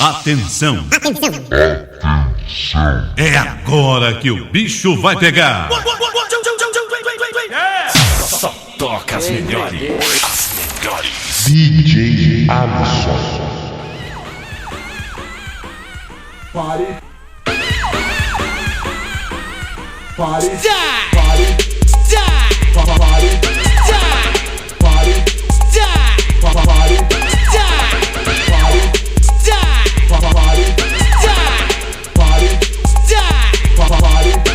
Atenção! É agora que o bicho vai pegar! Só toca as melhores! As melhores! DJ Alisson. Party. Party. Die. Party. Die. Party. Die. Party. Die. Party. Die. Party. Die. Party. Die. Party. Die. Party. Die. Party.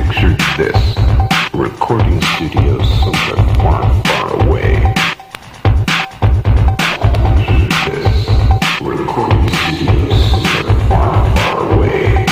Picture this, recording studios somewhere far, far away. Picture this, recording studios somewhere far, far away.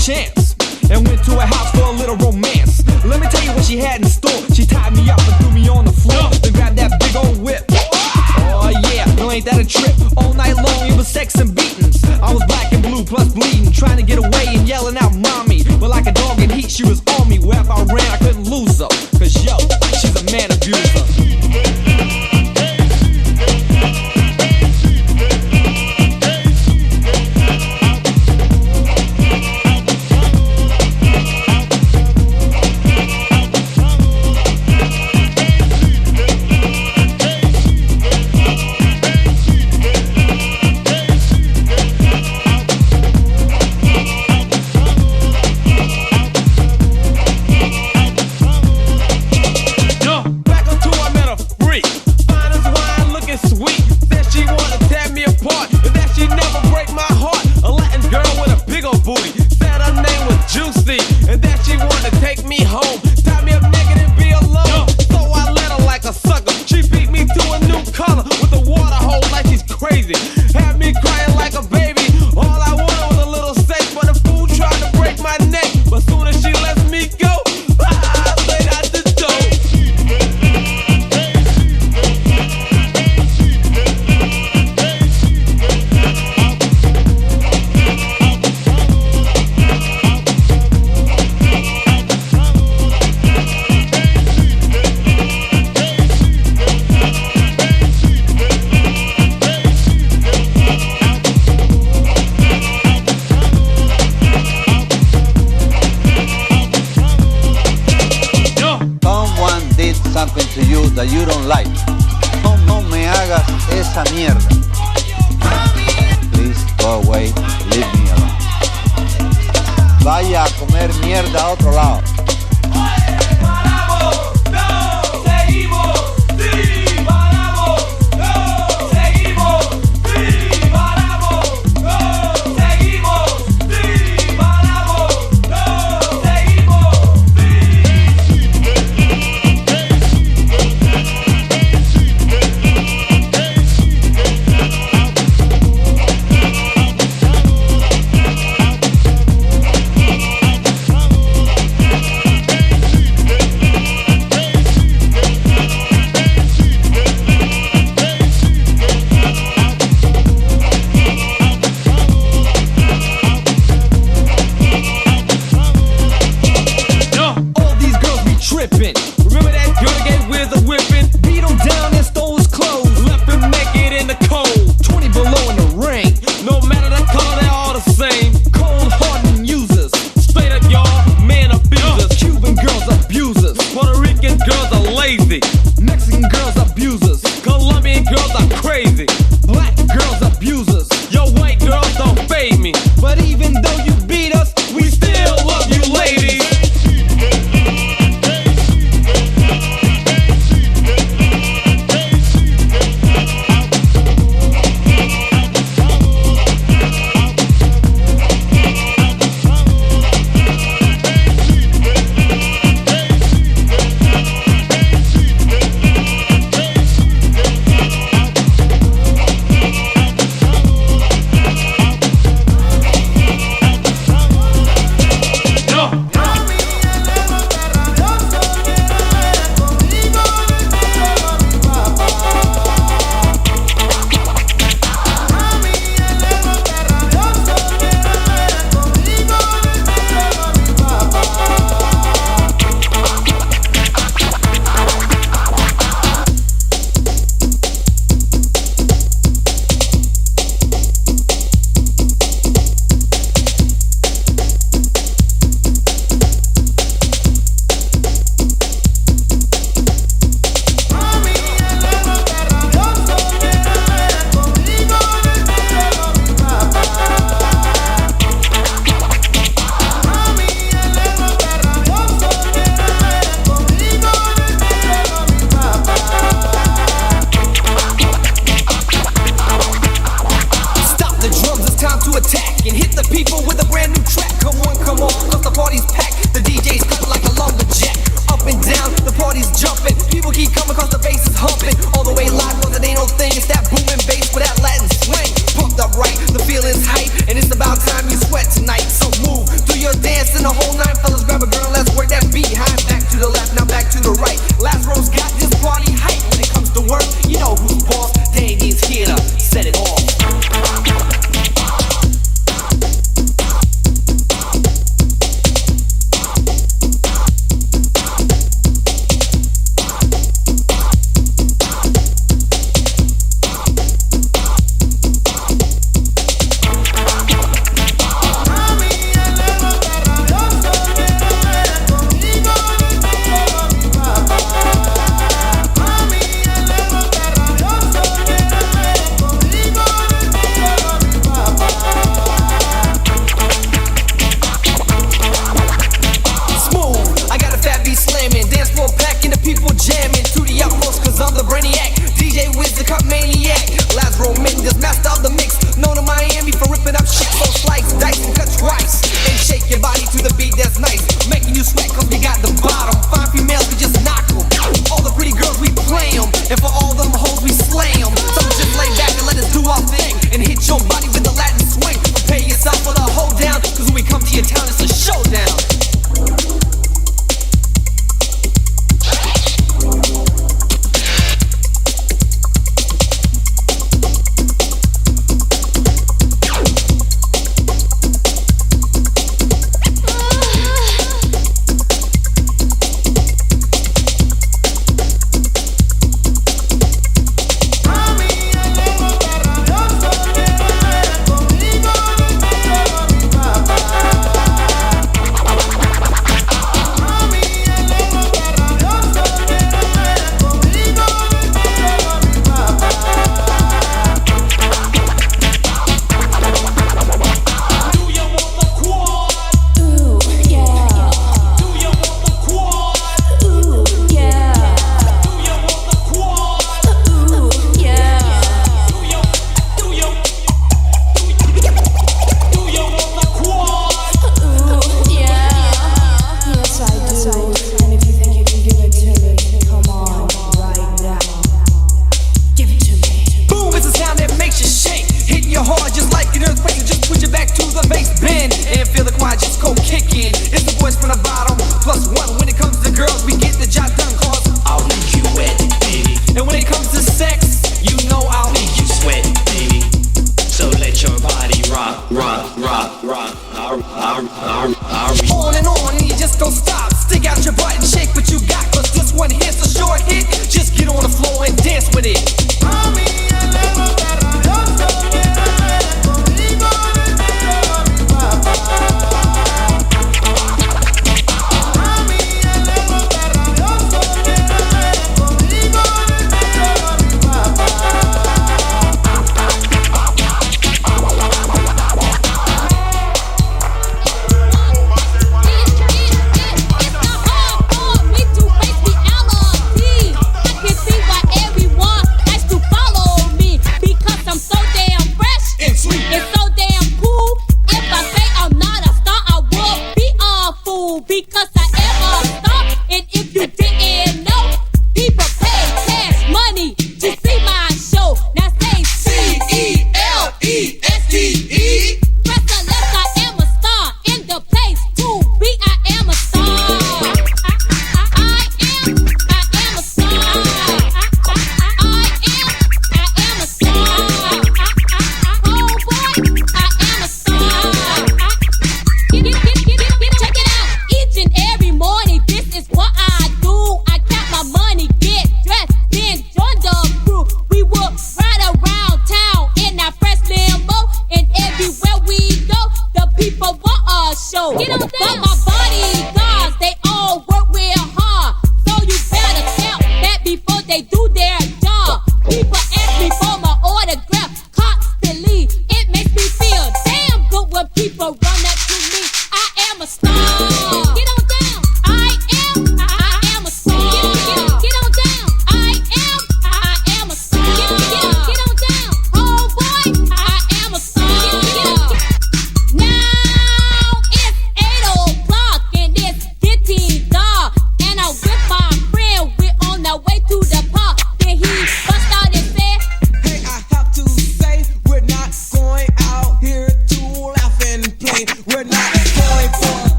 chance and went to her house for a little romance. Let me tell you what she had in store. She tied me up and threw me on the floor, then grabbed that big old whip. Oh yeah, no ain't ain't that a trip? All night long it was sex and beatings. I was black and blue plus bleeding, trying to get away and yelling out mommy. But like a dog in heat, she was on me. Wherever I ran, I couldn't lose her. Cause yo, she's a man abuser.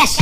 It's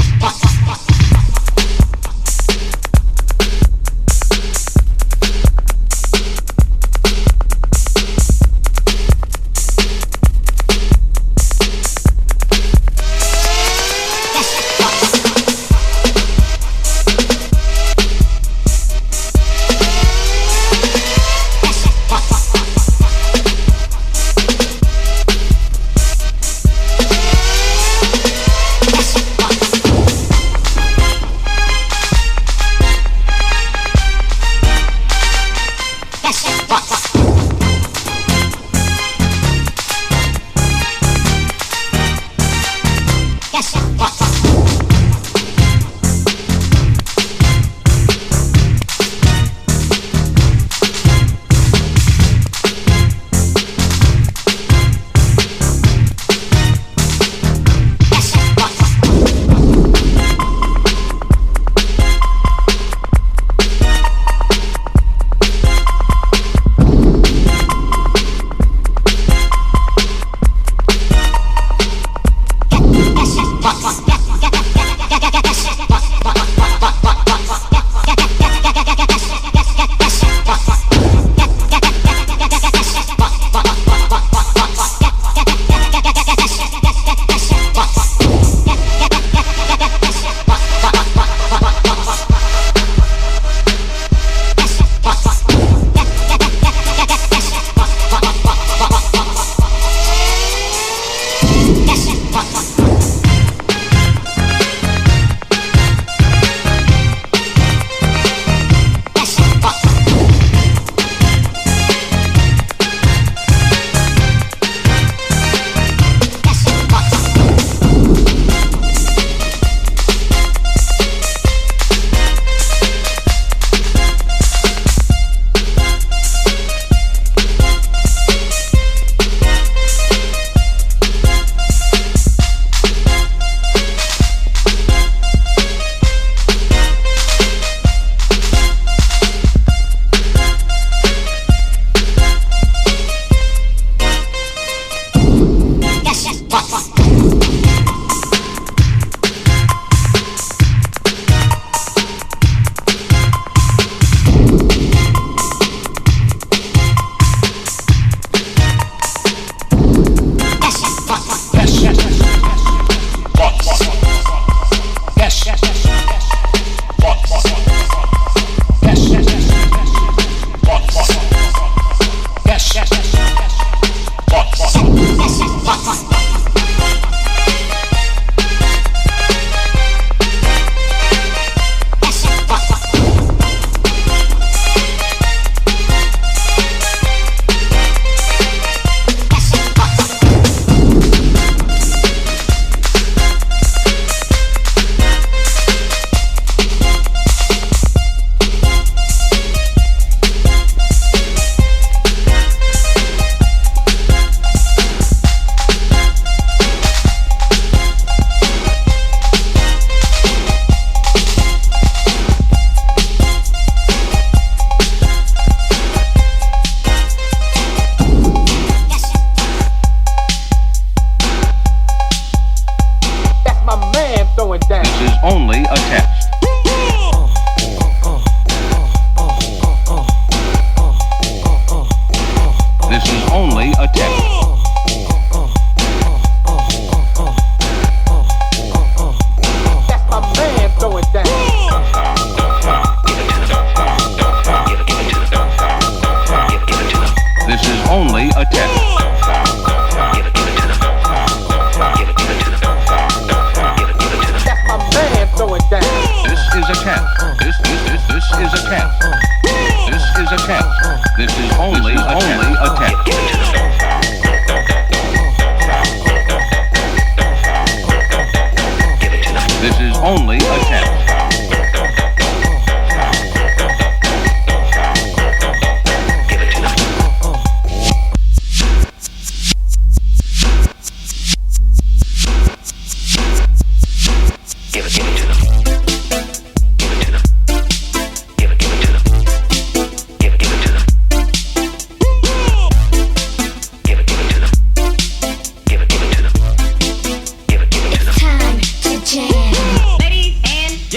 time to jam.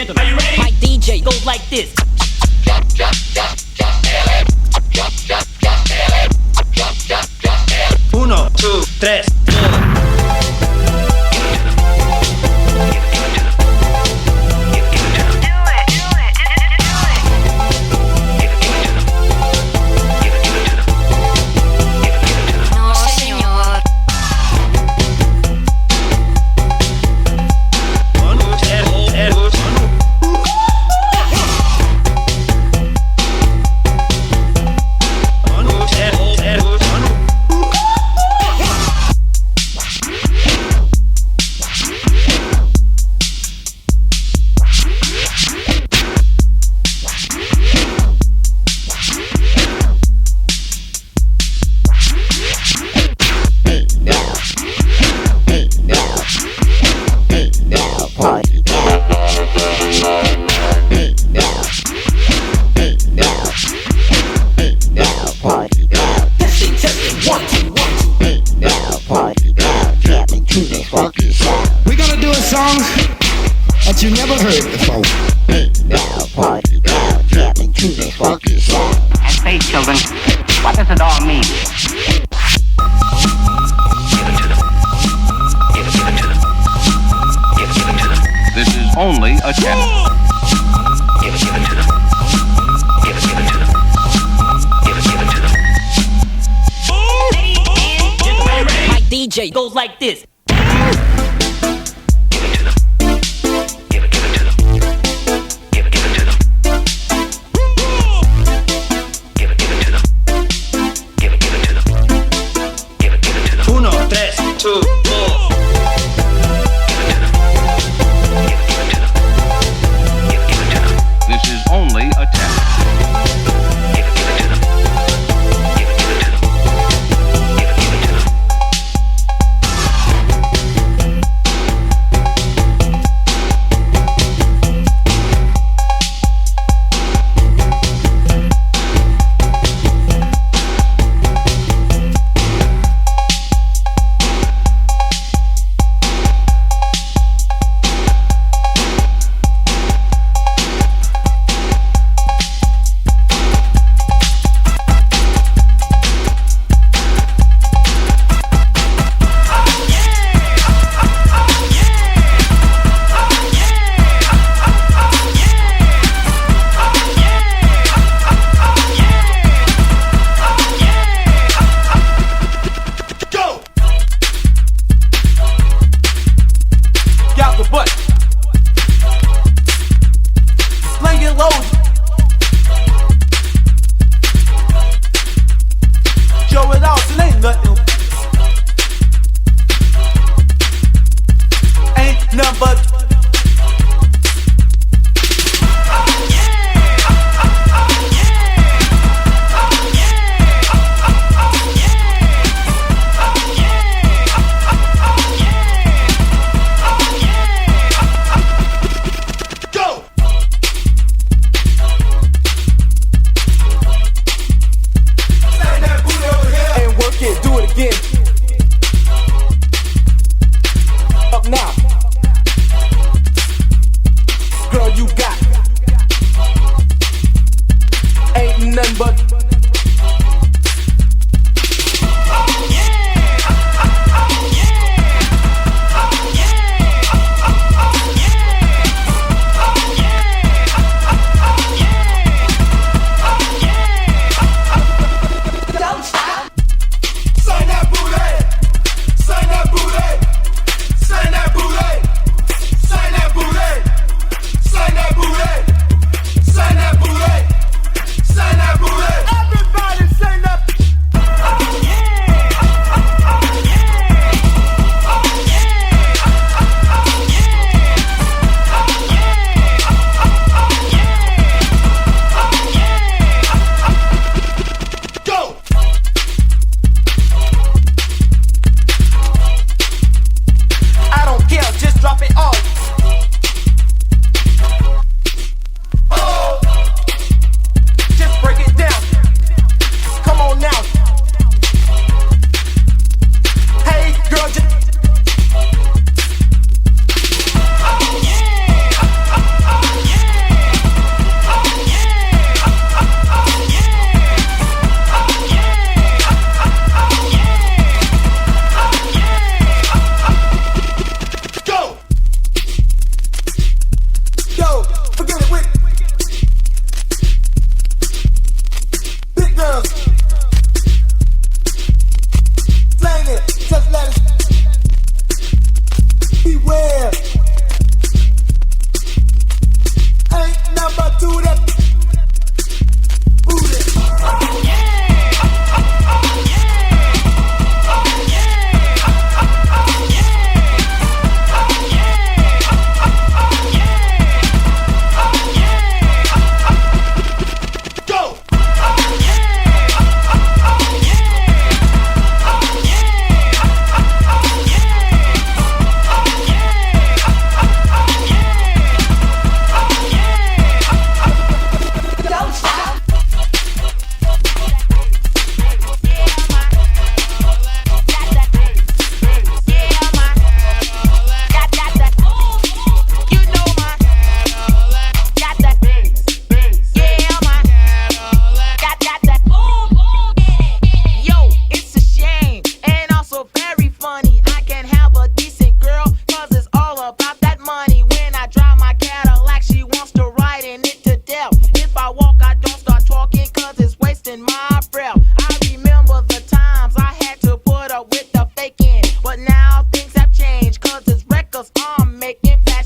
gentlemen, my DJ goes like this. Uno, two, tres, you never heard before. Now party now, jamming to this funky song. And say, children, what does it all mean? This is only a test. My DJ goes like this.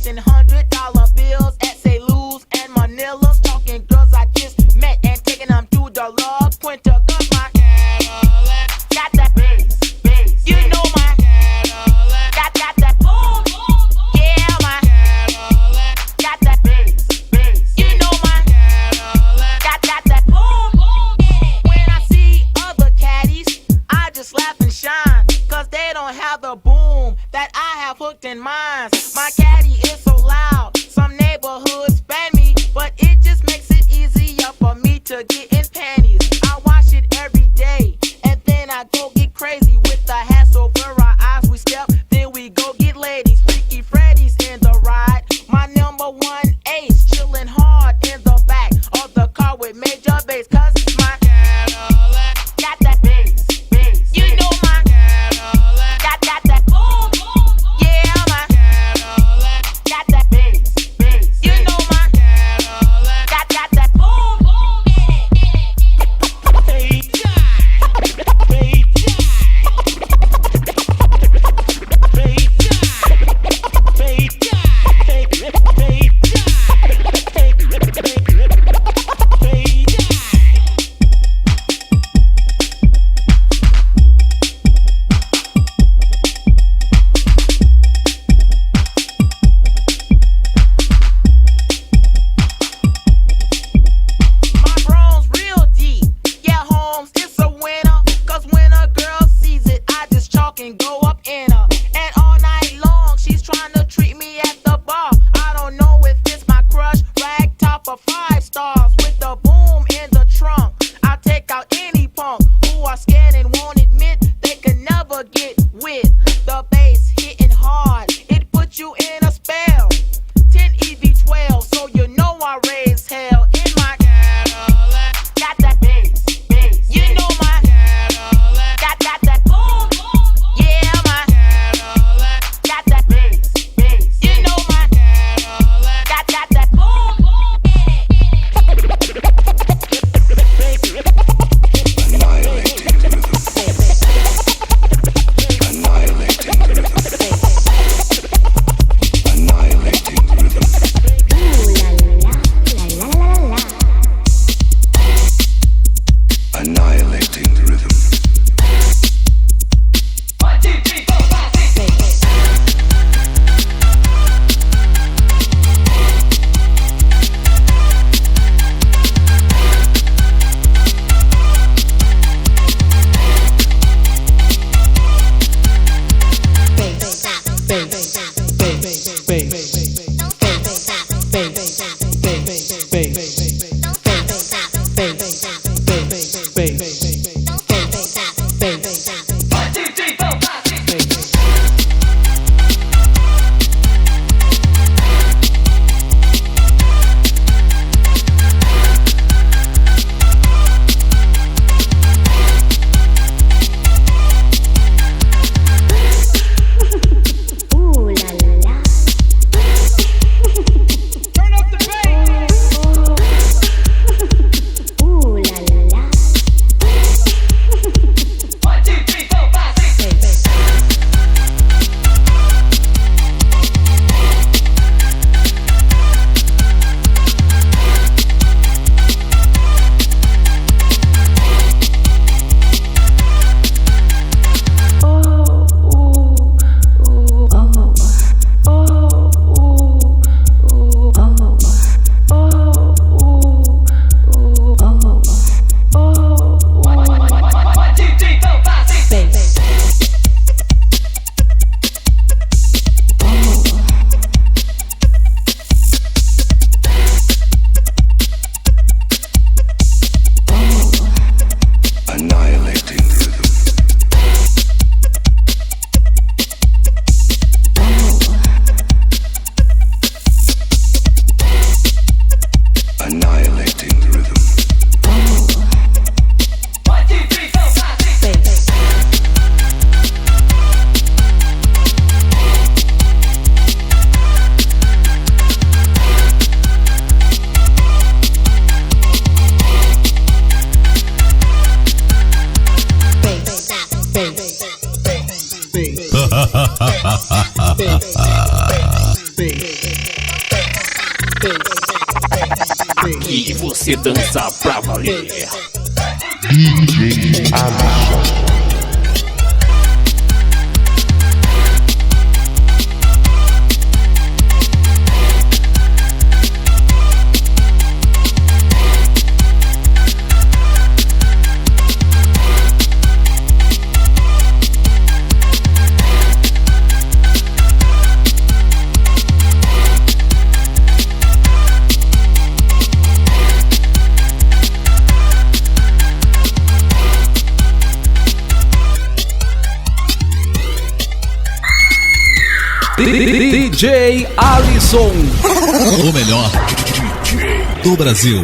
flashing $100 bills at St. Louis and Manila's, talking girls I just met and taking them through the love Quinta. Cause my Caddilac got that bass, you know my Caddilac got that boom, yeah, my Caddilac got that bass, you know my Caddilac got that boom. When I see other caddies, I just laugh and shine, cause they don't have the boom that I have hooked in mine. My caddy is so loud, some neighborhoods ban me, but it just makes it easier for me to get in panties. I wash it every day, and then I go get crazy with the hats over our eyes. We step, then we go get ladies. Freaky Freddy's in the ride, my number one ace, chillin' hard in the back of the car with major bass. Cause my Caddilac got that bass, you know my Caddilac got that boom, yeah, my Caddilac got that bass, you know my Caddilac got that boom, my bronze real deep. Yeah, Holmes, it's a winner. Cause when a girl sees it, I just chalk and go up in her. And all night long, she's trying to treat me at the bar. I don't know if it's my crush, rag top or 5 stars. With the boom in the trunk, I'll take out any punk who are scared and won't admit they can never get with the bass hitting hard. It puts you in a spell. 10 EV12, so you know I raise hell. In my Caddilac got that bass, you know my Caddilac got that boom, yeah, my Caddilac got that bass, you know my Caddilac got that boom. Annihilating rhythm. Annihilating rhythm. Annihilating rhythm. Annihilating rhythm. Bass. E você dança pra valer. DJ Alisson. DJ Alisson, o melhor DJ do Brasil.